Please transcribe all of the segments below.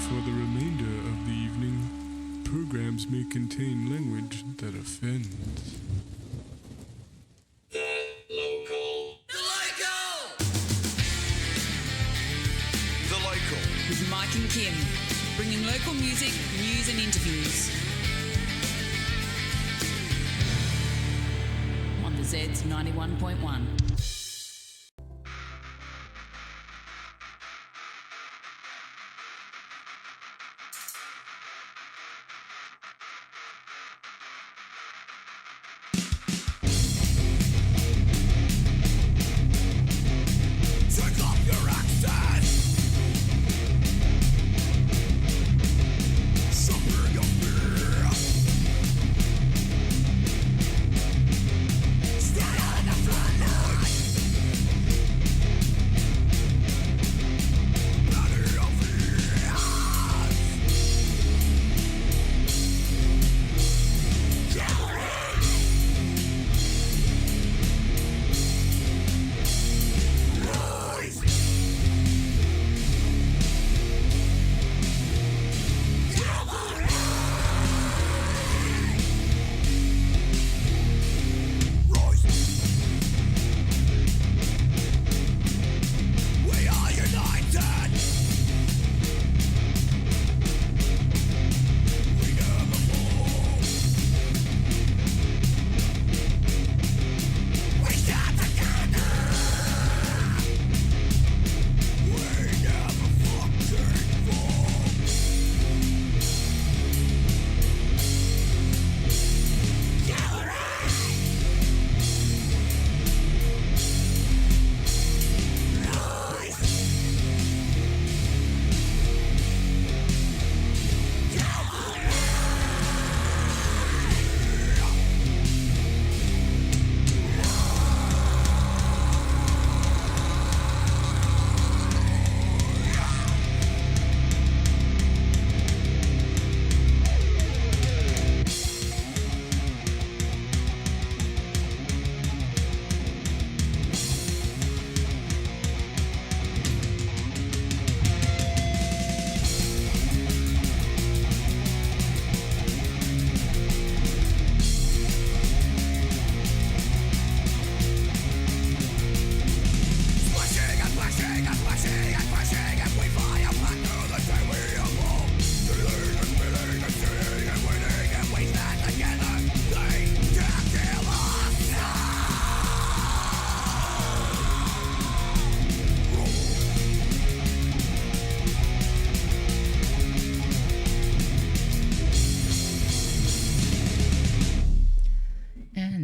For the remainder of the evening, programs may contain language that offends. The Local. With Mike and Kim, bringing local music, news and interviews. On the Zeds 91.1.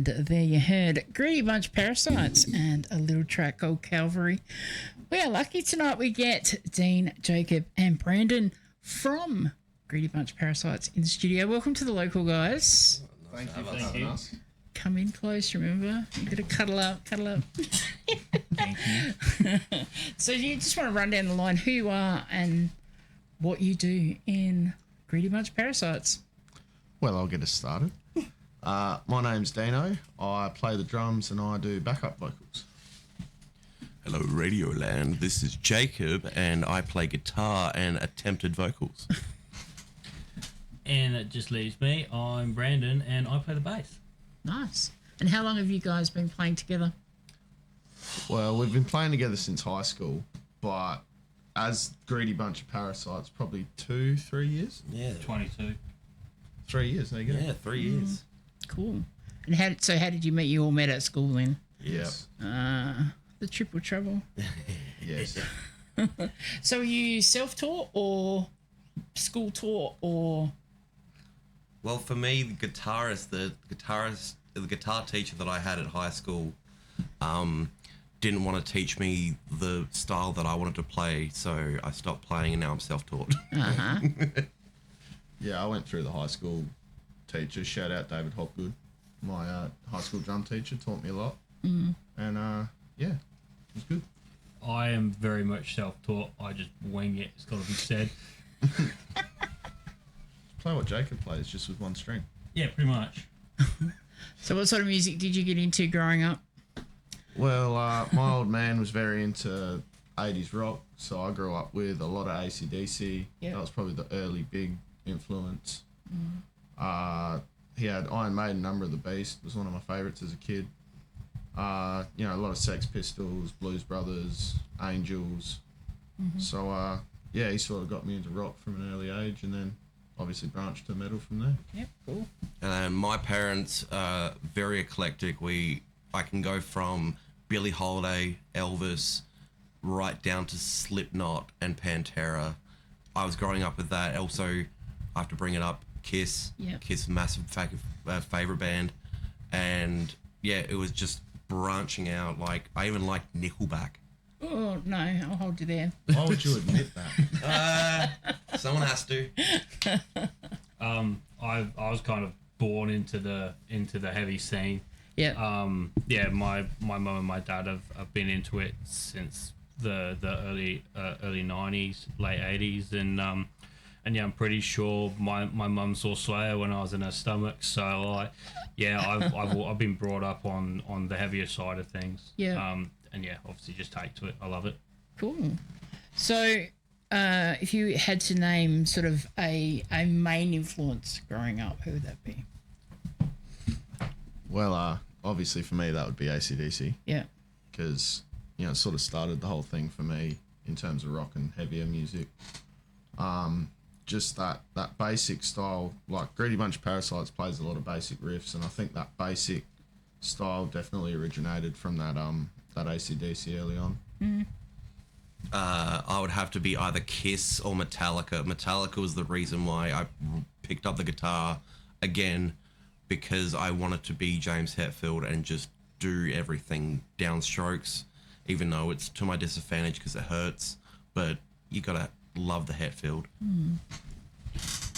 There you heard Greedy Bunch Parasites and a little track called Calvary. We are lucky tonight we get Dean, Jacob and Brandon from Greedy Bunch Parasites in the studio. Welcome to the Local, guys. Thank you for having us. Come in close, remember? You've got to cuddle up. Thank you. So you just want to run down the line who you are and what you do in Greedy Bunch Parasites. Well, I'll get us started. My name's Dino. I play the drums and I do backup vocals. Hello, Radioland. This is Jacob, and I play guitar and attempted vocals. And it just leaves me. I'm Brandon, and I play the bass. Nice. And how long have you guys been playing together? Well, we've been playing together since high school, but as Greedy Bunch of Parasites, probably 2-3 years. Yeah. 22. 3 years, there you go. Yeah, 3 years. Cool. And how did you meet? You all met at school then? Yes. The triple trouble. Yes. So are you self-taught or school-taught or? Well, for me, the guitar teacher that I had at high school didn't want to teach me the style that I wanted to play, so I stopped playing and now I'm self-taught. Uh-huh. Yeah, I went through the high school teacher. Shout out David Hopgood. My high school drum teacher taught me a lot. Mm. And yeah, it was good. I am very much self-taught. I just wing it. It's got to be said. Play what Jacob plays, just with one string. Yeah, pretty much. So what sort of music did you get into growing up? Well, my old man was very into 80s rock, so I grew up with a lot of AC/DC. Yep. That was probably the early big influence. He had Iron Maiden, Number of the Beast, was one of my favourites as a kid. A lot of Sex Pistols, Blues Brothers, Angels. So, he sort of got me into rock from an early age, and then obviously branched to metal from there. Yep, cool. And my parents are very eclectic. I can go from Billie Holiday, Elvis, right down to Slipknot and Pantera. I was growing up with that. Also, I have to bring it up, Kiss. Yep. Kiss, massive favorite band. And yeah, it was just branching out. Like, I even liked Nickelback. Oh, no, I'll hold you there. Why would you admit that? Someone has to. I was kind of born into the heavy scene. Yeah. My mum and my dad have been into it since the early 90s, late 80s, and I'm pretty sure my mum saw Slayer when I was in her stomach. So I've been brought up on the heavier side of things. Yeah. Obviously just take to it. I love it. Cool. So, if you had to name sort of a main influence growing up, who would that be? Well, obviously for me that would be AC/DC, Yeah. because it sort of started the whole thing for me in terms of rock and heavier music. Just that basic style, like Greedy Bunch of Parasites plays a lot of basic riffs, and I think that basic style definitely originated from that AC/DC early on. I would have to be either Kiss or Metallica. Metallica was the reason why I picked up the guitar again, because I wanted to be James Hetfield and just do everything downstrokes, even though it's to my disadvantage because it hurts. But you gotta love the Hetfield.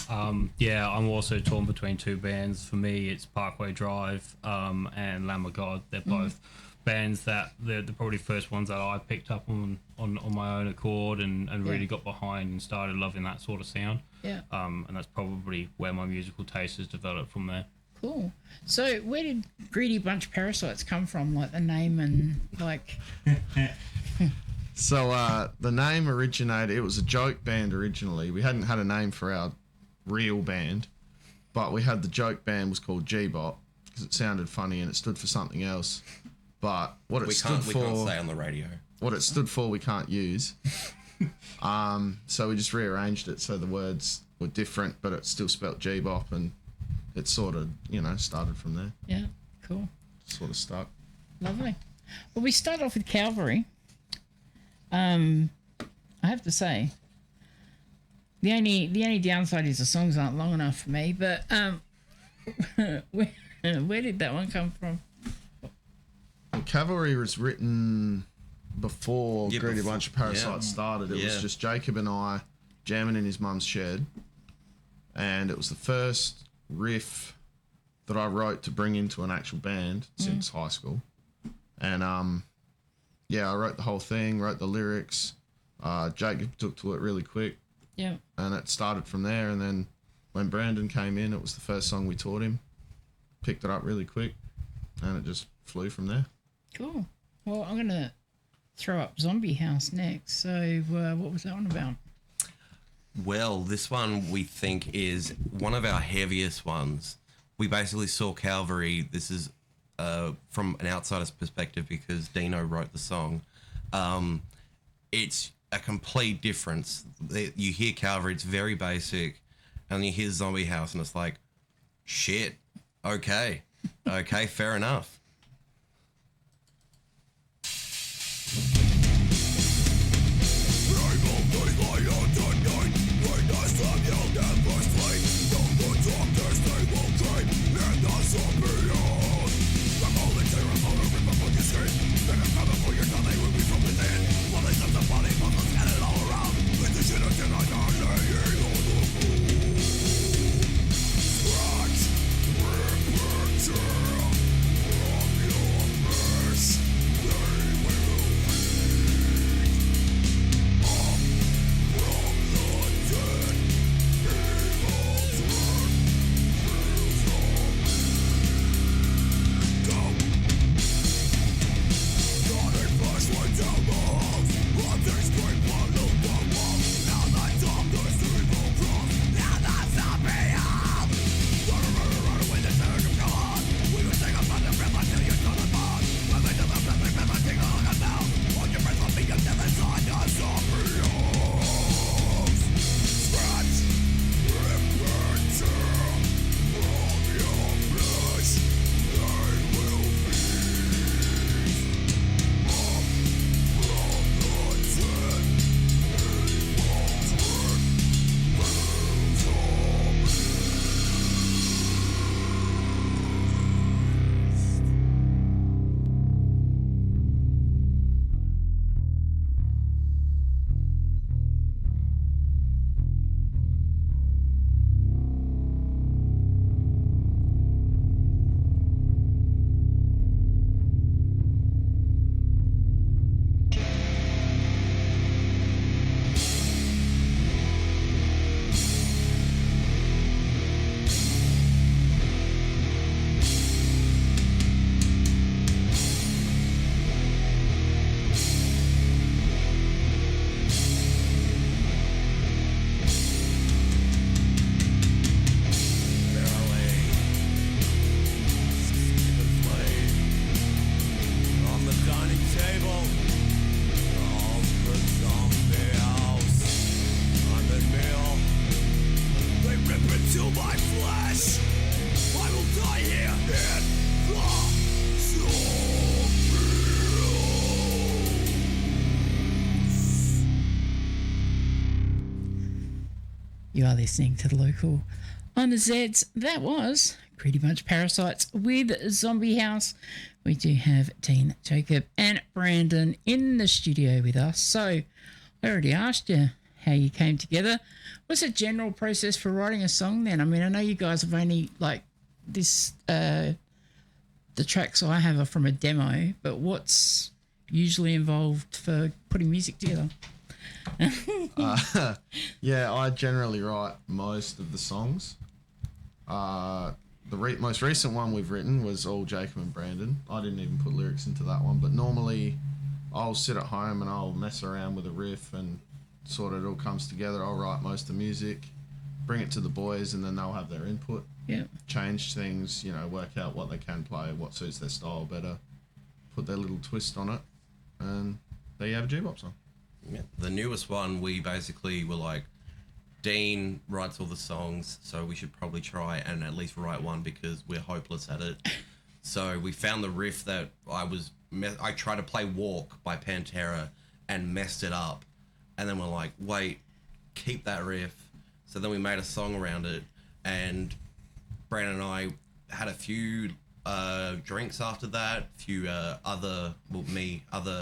I'm also torn between two bands. For me, it's Parkway Drive and Lamb of God. They're both bands that they're probably first ones that I picked up on my own accord and really got behind and started loving that sort of sound. Yeah. And that's probably where my musical taste has developed from there. Cool. So, where did Greedy Bunch of Parasites come from? Like the name and like. So the name originated, it was a joke band originally. We hadn't had a name for our real band, but we had the joke band was called GBOP because it sounded funny and it stood for something else. But what it We stood can't for, say on the radio. what it stood for, we can't use. So we just rearranged it so the words were different, but it still spelt GBOP, and it sort of, started from there. Yeah. Cool. Sort of stuck. Lovely. Well, we start off with Calvary. I have to say, the only downside is the songs aren't long enough for me. But where did that one come from? Well, Cavalry was written before Yeah, Greedy before- Bunch of Parasites yeah. started. It was Yeah. just Jacob and I jamming in his mum's shed, and it was the first riff that I wrote to bring into an actual band since high school. And I wrote the whole thing, wrote the lyrics. Jacob took to it really quick, Yeah. and it started from there. And then when Brandon came in, it was the first song we taught him. Picked it up really quick, and it just flew from there. Cool. Well, I'm gonna throw up Zombie House next. So, what was that one about? Well, this one we think is one of our heaviest ones. We basically saw Calvary. This is from an outsider's perspective because Dino wrote the song. It's a complete difference. You hear Calvary, it's very basic, and you hear Zombie House, and it's like, shit, okay, fair enough. You are listening to the local on the Zeds. That was Greedy Bunch Parasites with Zombie House. We do have Dean, Jacob, and Brandon in the studio with us. So I already asked you how you came together. What's the general process for writing a song then? I mean, I know you guys have only this. The tracks I have are from a demo, but what's usually involved for putting music together? Yeah, I generally write most of the songs. The most recent one we've written was all Jacob and Brandon. I didn't even put lyrics into that one, but normally I'll sit at home and I'll mess around with a riff and sort of it all comes together. I'll write most of the music, bring it to the boys, and then they'll have their input. Yeah. Change things, work out what they can play, what suits their style better, put their little twist on it, and there you have a GBOP song. Yeah. The newest one, we basically were like, Dean writes all the songs, so we should probably try and at least write one because we're hopeless at it. So we found the riff that I tried to play Walk by Pantera and messed it up. And then we're like, wait, keep that riff. So then we made a song around it, and Brandon and I had a few drinks after that, a few other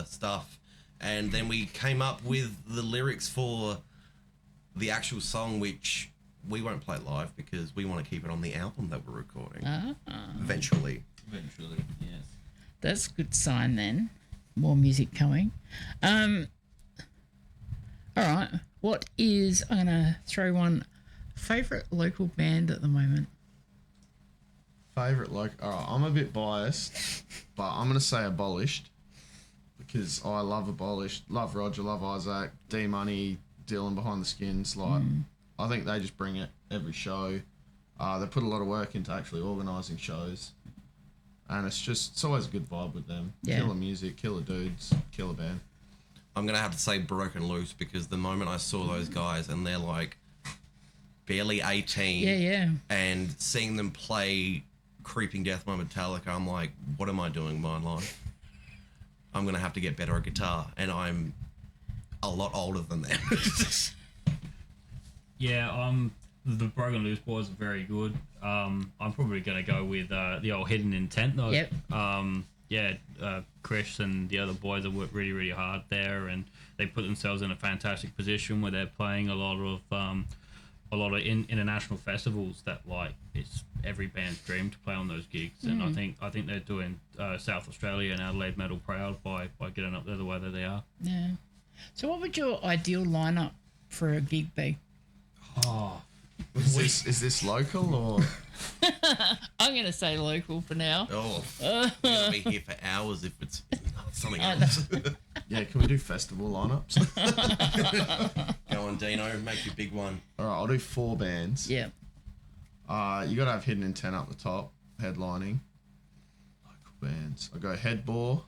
stuff. And then we came up with the lyrics for the actual song, which we won't play live because we want to keep it on the album that we're recording. Eventually. Eventually, yes. That's a good sign then. More music coming. All right. What is, I'm going to throw one, favourite local band at the moment? Favourite local... Alright, I'm a bit biased, but I'm going to say Abolished because I love Abolished, love Roger, love Isaac, D-Money, Dylan behind the skins. I think they just bring it every show. They put a lot of work into actually organising shows, and it's always a good vibe with them. Yeah. Killer music, killer dudes, killer band. I'm going to have to say Broken Loose because the moment I saw those guys and they're like barely 18 Yeah. and seeing them play Creeping Death by Metallica, I'm like, what am I doing with my life? I'm going to have to get better at guitar, and I'm a lot older than them. Yeah, the Broken Loose boys are very good. I'm probably going to go with the old Hidden Intent though. Yep. Chris and the other boys have worked really, really hard there, and they put themselves in a fantastic position where they're playing a lot of international festivals that it's every band's dream to play on those gigs. And I think they're doing South Australia and Adelaide metal proud by getting up there the way that they are. Yeah. So what would your ideal lineup for a gig be? Oh, Is this local or? I'm going to say local for now. Oh, we're going to be here for hours if it's something else. Yeah, can we do festival lineups? Go on, Dino, make your big one. All right, I'll do 4 bands. Yeah. You got to have Hidden Intent up the top, headlining. Local bands. I'll go Headbore.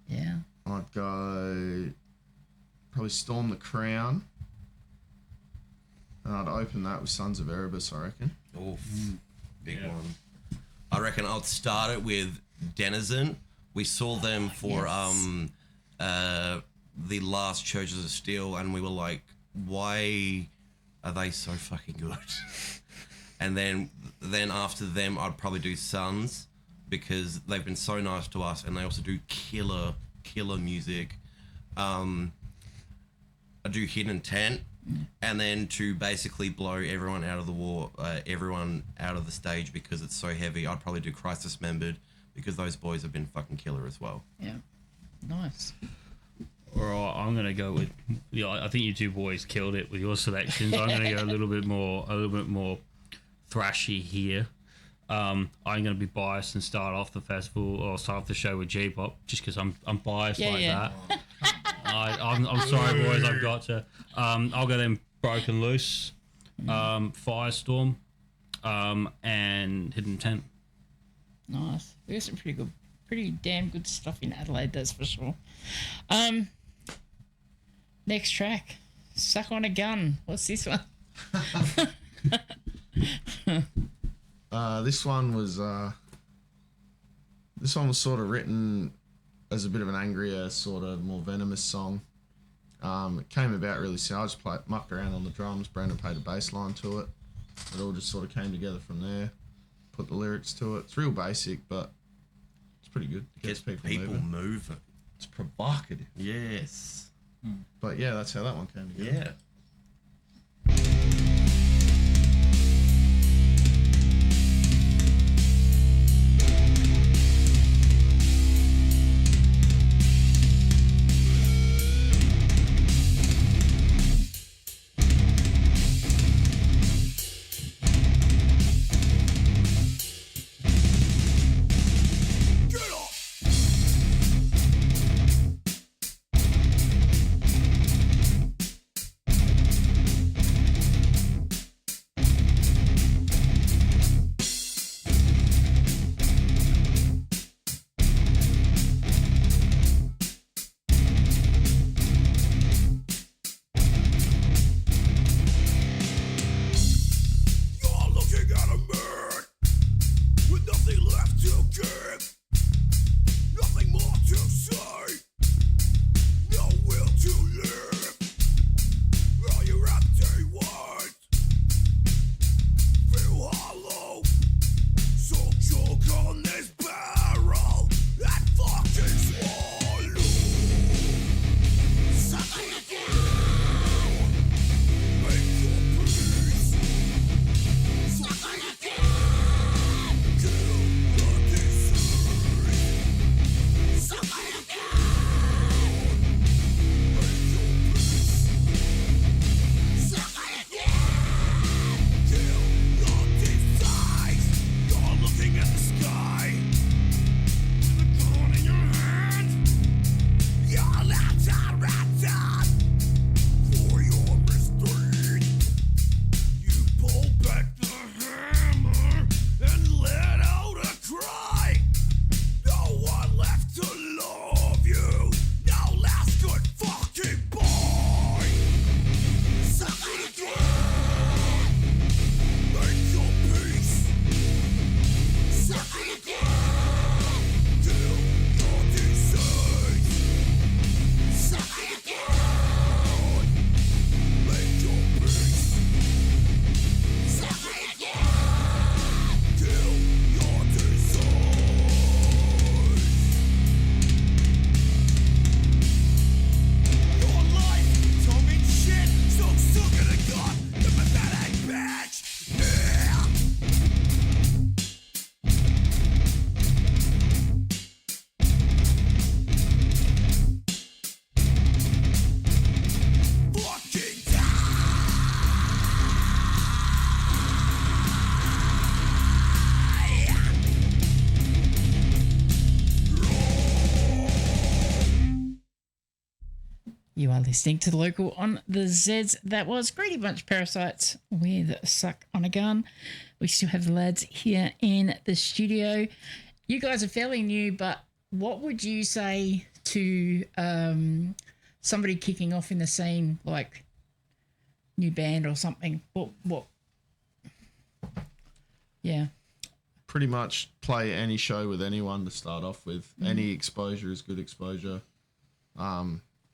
Yeah. I'd go probably Storm the Crown. And I'd open that with Sons of Erebus, I reckon. Oh, big one. I reckon I'll start it with Denizen. We saw them for the last Churches of Steel, and we were like, why are they so fucking good? And then after them, I'd probably do Sons because they've been so nice to us, and they also do killer music. I do Hidden Intent. And then to basically blow everyone out of the stage because it's so heavy, I'd probably do Christ Dismembered because those boys have been fucking killer as well. Yeah. Nice. All right, I'm gonna go with. Yeah, I think you two boys killed it with your selections. I'm gonna go a little bit more thrashy here. I'm gonna be biased and start off the festival or start off the show with GBOP just because I'm biased that. I'm sorry, boys. I've got to. I'll go then. Broken Loose, Firestorm, and Hidden Intent. Nice. We got some pretty damn good stuff in Adelaide, that's for sure. Next track, Suck on a Gun. What's this one? This one was sort of written as a bit of an angrier, sort of more venomous song. It came about really soon. I just mucked around on the drums. Brandon played a bass line to it. It all just sort of came together from there. Put the lyrics to it. It's real basic, but it's pretty good. It Gets people moving. It's provocative. Yes. But yeah, that's how that one came together. Yeah. You are listening to the local on the Zeds. That was Greedy Bunch Parasites with Suck on a Gun. We still have the lads here in the studio. You guys are fairly new, but what would you say to somebody kicking off in the scene, like new band or something? What? Yeah. Pretty much play any show with anyone to start off with. Any exposure is good exposure.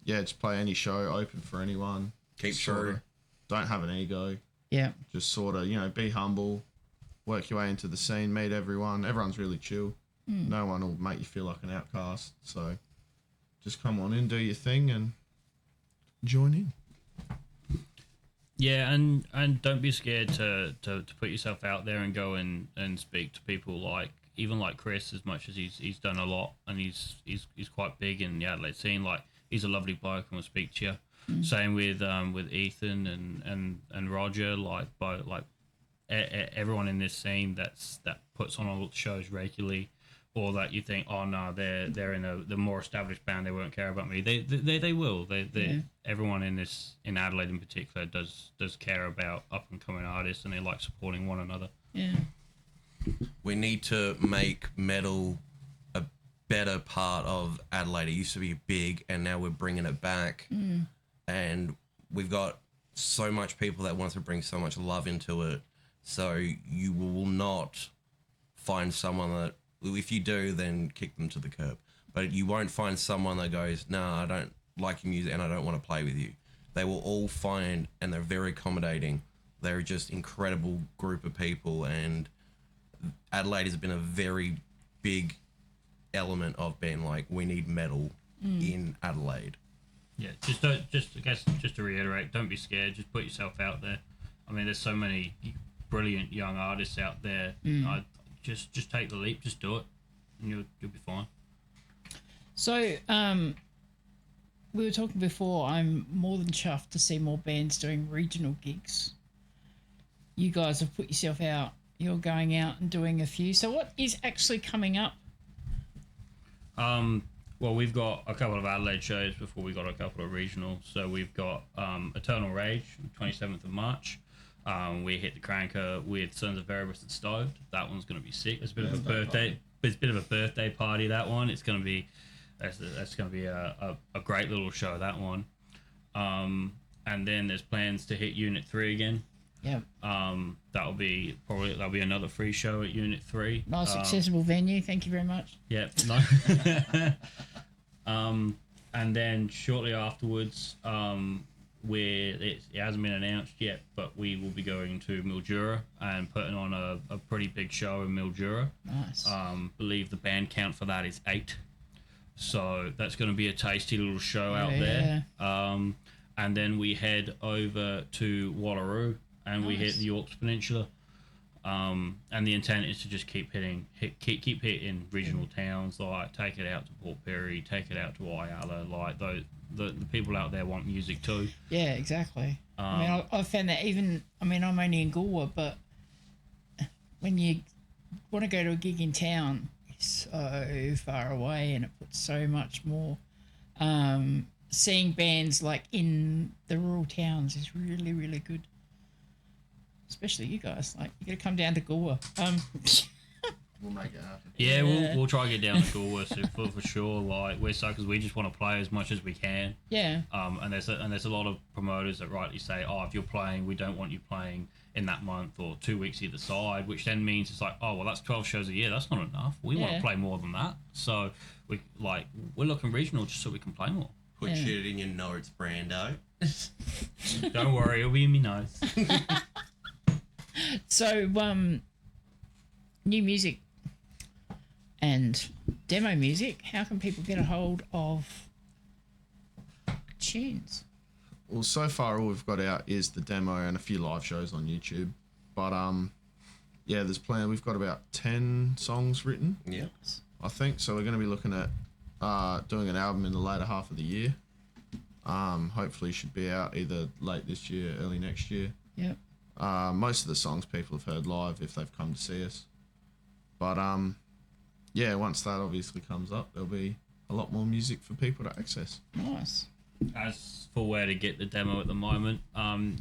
Yeah, just play any show, open for anyone. Keep sorta, true. Don't have an ego. Yeah. Just sort of, be humble, work your way into the scene, meet everyone. Everyone's really chill. No one will make you feel like an outcast. So just come on in, do your thing, and join in. Yeah, and don't be scared to put yourself out there and go and speak to people like Chris, as much as he's done a lot and he's quite big in the Adelaide scene. Like, he's a lovely bloke and will speak to you. Same with Ethan and Roger. Everyone in this scene that puts on shows regularly, or that you think, oh no, they're in the more established band, they won't care about me. They will. Everyone in Adelaide in particular does care about up and coming artists, and they like supporting one another. Yeah. We need to make metal a better part of Adelaide. It used to be big, and now we're bringing it back. And we've got so much people that want to bring so much love into it. So you will not find someone that, if you do, then kick them to the curb. But you won't find someone that goes, no, I like your music and I don't want to play with you. They will all find, and they're very accommodating. They're just incredible group of people, and Adelaide has been a very big element of being like, we need metal in Adelaide. Yeah, just to reiterate, don't be scared. Just put yourself out there. I mean, there's so many brilliant young artists out there. Just take the leap. Just do it, and you'll be fine. So, we were talking before, I'm more than chuffed to see more bands doing regional gigs. You guys have put yourself out. You're going out and doing a few. So what is actually coming up? Well, we've got a couple of Adelaide shows before we got a couple of regionals. So we've got Eternal Rage, 27th of March. We hit the cranker with Sons of Erebus and Stoved. That one's going to be sick. It's a bit of a birthday. It's a bit of a birthday party. That one. It's going to be. That's going to be a great little show, that one. And then there's plans to hit Unit 3 again. Yeah. That'll be another free show at Unit 3. Nice accessible venue. Thank you very much. Yeah. No. And then shortly afterwards, it hasn't been announced yet, but we will be going to Mildura and putting on a pretty big show in Mildura. Nice. Believe the band count for that is 8. So that's going to be a tasty little show out there. And then we head over to Wallaroo and we hit the Yorks Peninsula. And the intent is to just keep hitting regional towns, like take it out to Port Perry, take it out to Whyalla. Like the people out there want music too. Yeah, exactly. I mean, I've found that I'm only in Goolwa, but when you want to go to a gig in town, so far away and it puts so much more. Seeing bands like in the rural towns is really, really good. Especially you guys, like you got to come down to Goolwa. We'll make it happen. Yeah, we'll try to get down to Goolwa for sure. Like we're suckers, we just want to play as much as we can. Yeah. And there's a lot of promoters that rightly say, oh, if you're playing, we don't want you playing in that month or 2 weeks either side, which then means it's like, oh well, that's 12 shows a year. That's not enough. We want to play more than that. So we're looking regional just so we can play more. Put shit in your notes, Brando. Don't worry, it'll be in my notes. So, new music and demo music. How can people get a hold of tunes? Well, so far all we've got out is the demo and a few live shows on YouTube. But there's plan. We've got about 10 songs written. Yeah, I think so. We're going to be looking at doing an album in the later half of the year. Hopefully, should be out either late this year, early next year. Yep. Most of the songs people have heard live if they've come to see us. But once that obviously comes up, there'll be a lot more music for people to access. Nice. As for where to get the demo at the moment,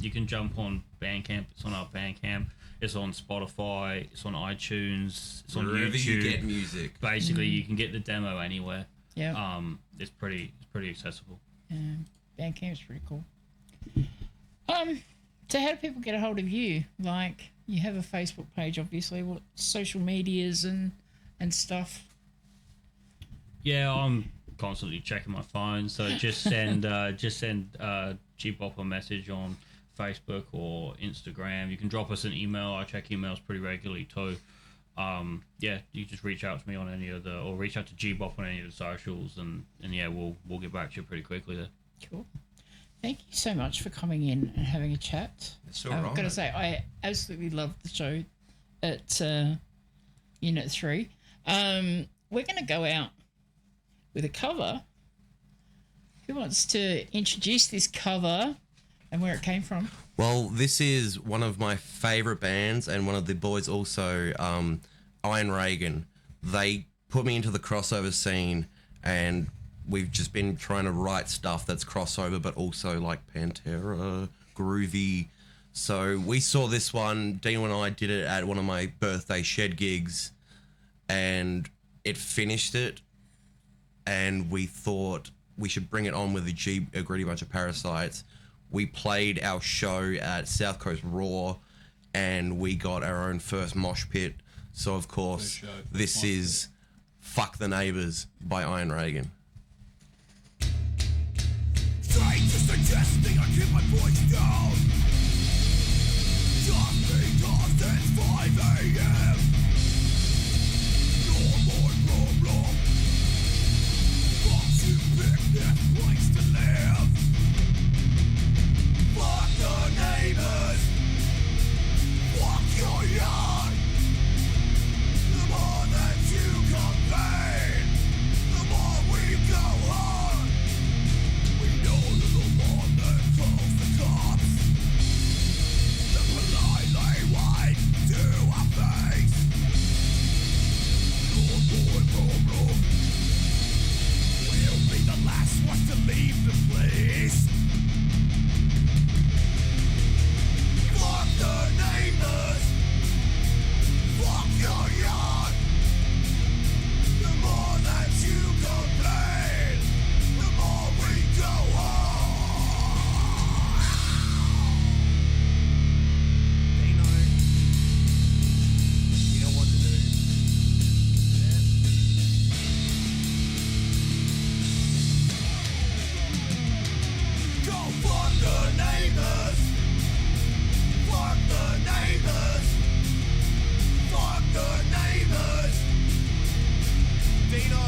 you can jump on Bandcamp. It's on our Bandcamp. It's on Spotify. It's on iTunes. It's on Wherever YouTube. you get music. Basically, you can get the demo anywhere. Yeah. It's pretty accessible. Yeah. Bandcamp's pretty cool. So how do people get a hold of you? Like, you have a Facebook page, obviously. What social medias and stuff? Yeah, I'm constantly checking my phone, so just send GBOP a message on Facebook or Instagram. You can drop us an email. I check emails pretty regularly too. You just reach out to me on any of the, or reach out to GBOP on any of the socials, and we'll get back to you pretty quickly there. Cool. Thank you so much for coming in and having a chat. It's all I've right. got to say, I absolutely loved the show at Unit 3. We're going to go out with a cover. Who wants to introduce this cover and where it came from? Well, this is one of my favourite bands, and one of the boys also, Iron Reagan. They put me into the crossover scene, and we've just been trying to write stuff that's crossover, but also like Pantera, groovy. So we saw this one. Dino and I did it at one of my birthday shed gigs, and it finished it. And we thought we should bring it on with a Greedy Bunch of Parasites. We played our show at South Coast Raw, and we got our own first mosh pit. So of course, this is "Fuck the Neighbours" by Iron Reagan. Strangers suggesting I keep my voice down. Just because it's 5 a.m. No more problem. Once you pick this place to live. Fuck the neighbors. Fuck your yard. The more that you complain, the more we go on. We know you're the one that calls the cops. The politely white to our face. Your boy problem will be the last one to leave the place. Fuck the neighbors. Fuck your yard. The more that you complain, the more we go on. They know. You know what to do. Go fuck the neighbors. Fuck the neighbors. Fuck the neighbors. Dino,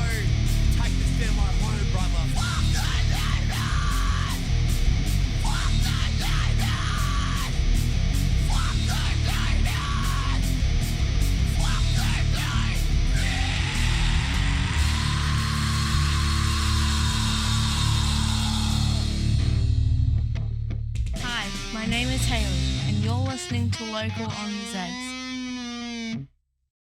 take this demo home, brother. Fuck the neighbors. Fuck the neighbors. Fuck the neighbors. Fuck the neighbors. Hi, my name is Haley, and you're listening to Local on the Zeds.